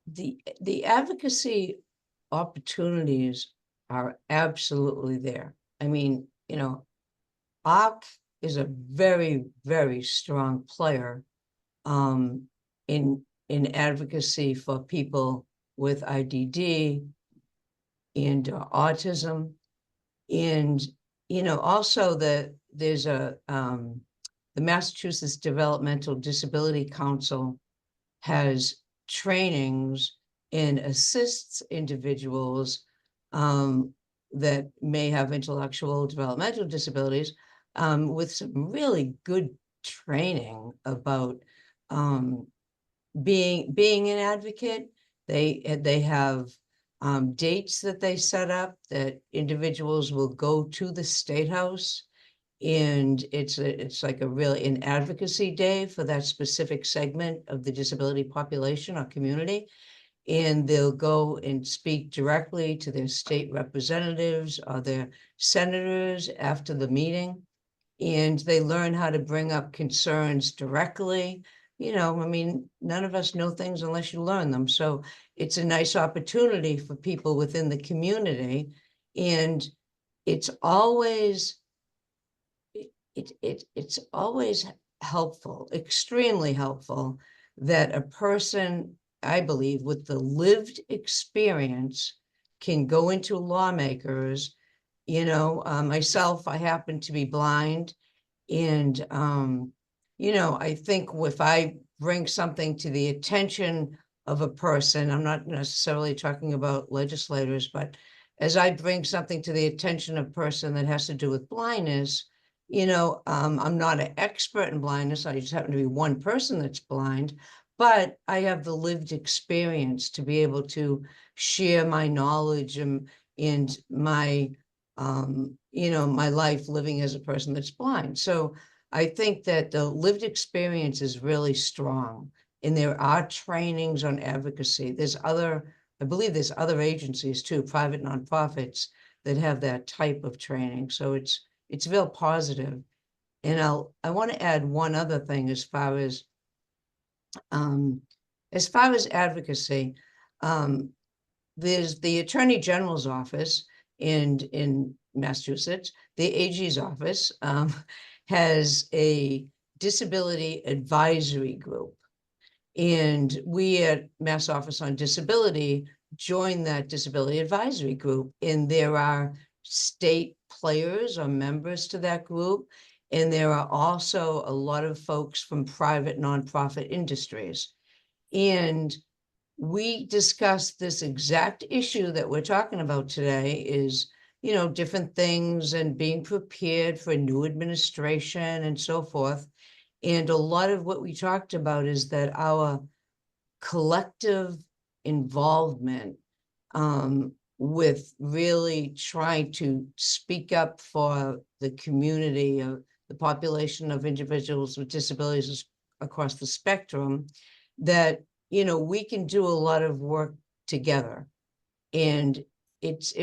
the advocacy opportunities are absolutely there. I mean, ARC is a very, very strong player in advocacy for people with IDD and autism. And, also there's the Massachusetts Developmental Disability Council has trainings and assists individuals that may have intellectual developmental disabilities with some really good training about being an advocate. They have dates that they set up that individuals will go to the State House, and it's like an advocacy day for that specific segment of the disability population or community. And they'll go and speak directly to their state representatives or their senators after the meeting. And they learn how to bring up concerns directly. I mean, none of us know things unless you learn them. So it's a nice opportunity for people within the community. And it's always it's always helpful, extremely helpful, that a person, I believe, with the lived experience can go into lawmakers. Myself, I happen to be blind, and I think if I bring something to the attention of a person, I'm not necessarily talking about legislators, but as I bring something to the attention of a person that has to do with blindness, I'm not an expert in blindness. I just happen to be one person that's blind, but I have the lived experience to be able to share my knowledge and my, my life living as a person that's blind. So I think that the lived experience is really strong, and there are trainings on advocacy. I believe there's other agencies too, private nonprofits, that have that type of training. So it's real positive. And I want to add one other thing as far as advocacy. There's the Attorney General's office in Massachusetts. The AG's office has a disability advisory group. And we at Mass Office on Disability joined that disability advisory group. And there are state players or members to that group. And there are also a lot of folks from private nonprofit industries. And we discussed this exact issue that we're talking about today is, different things and being prepared for a new administration and so forth. And a lot of what we talked about is that our collective involvement with really trying to speak up for the community of the population of individuals with disabilities across the spectrum, that, we can do a lot of work together. And it's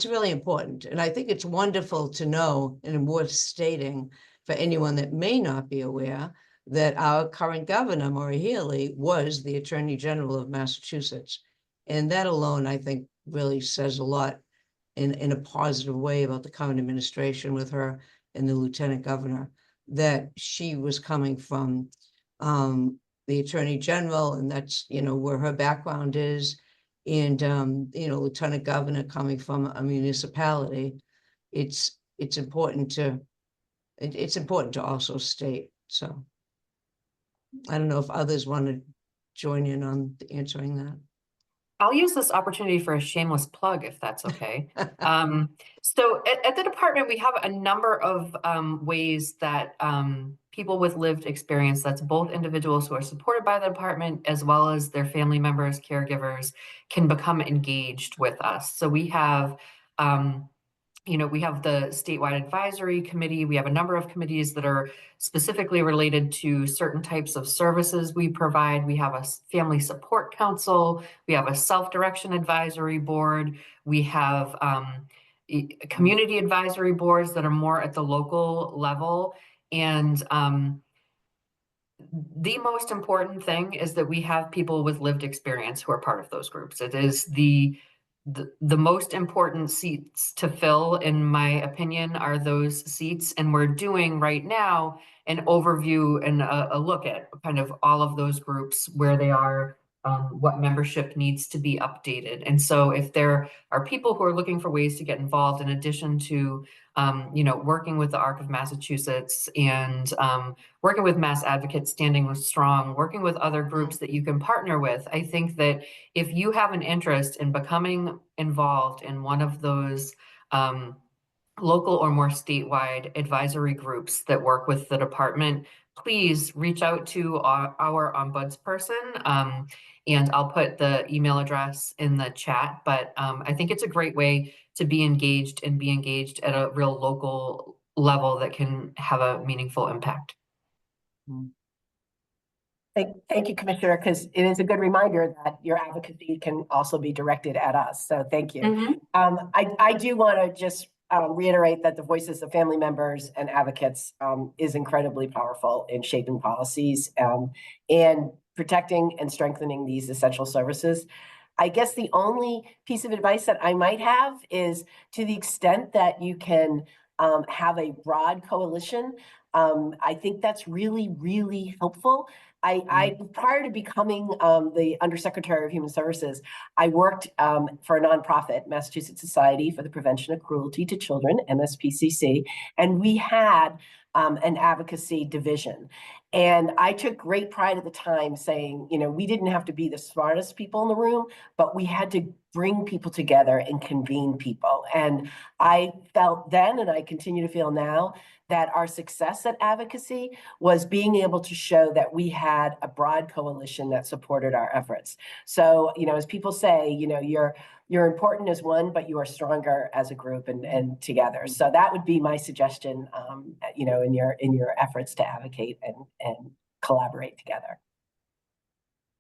really important. And I think it's wonderful to know, and worth stating for anyone that may not be aware, that our current governor, Maura Healey, was the Attorney General of Massachusetts. And that alone, I think, really says a lot in a positive way about the current administration with her and the Lieutenant Governor, that she was coming from the Attorney General, and that's, where her background is. And, Lieutenant Governor coming from a municipality. It's important to also state. So I don't know if others want to join in on answering that. I'll use this opportunity for a shameless plug, if that's okay. So at the department, we have a number of ways that people with lived experience, that's both individuals who are supported by the department as well as their family members, caregivers, can become engaged with us. So we have we have the statewide advisory committee. We have a number of committees that are specifically related to certain types of services we provide. We have a family support council. We have a self-direction advisory board. We have community advisory boards that are more at the local level. And the most important thing is that we have people with lived experience who are part of those groups. It is the most important seats to fill, in my opinion, are those seats. And we're doing right now an overview and a look at kind of all of those groups, where they are, what membership needs to be updated. And so if there are people who are looking for ways to get involved, in addition to working with the ARC of Massachusetts and working with Mass Advocates, Standing with Strong, working with other groups that you can partner with, I think that if you have an interest in becoming involved in one of those local or more statewide advisory groups that work with the department, please reach out to our ombudsperson. And I'll put the email address in the chat. But I think it's a great way to be engaged, and be engaged at a real local level that can have a meaningful impact. Thank you, Commissioner, because it is a good reminder that your advocacy can also be directed at us. So thank you. I do want to just reiterate that the voices of family members and advocates is incredibly powerful in shaping policies and protecting and strengthening these essential services. I guess the only piece of advice that I might have is, to the extent that you can have a broad coalition, I think that's really, really helpful. I prior to becoming the Undersecretary of Human Services, I worked for a nonprofit, Massachusetts Society for the Prevention of Cruelty to Children, MSPCC, and we had an advocacy division. And I took great pride at the time saying, we didn't have to be the smartest people in the room, but we had to bring people together and convene people. And I felt then, and I continue to feel now, that our success at advocacy was being able to show that we had a broad coalition that supported our efforts. So, as people say, you're important as one, but you are stronger as a group and together. So that would be my suggestion, in your efforts to advocate and collaborate together.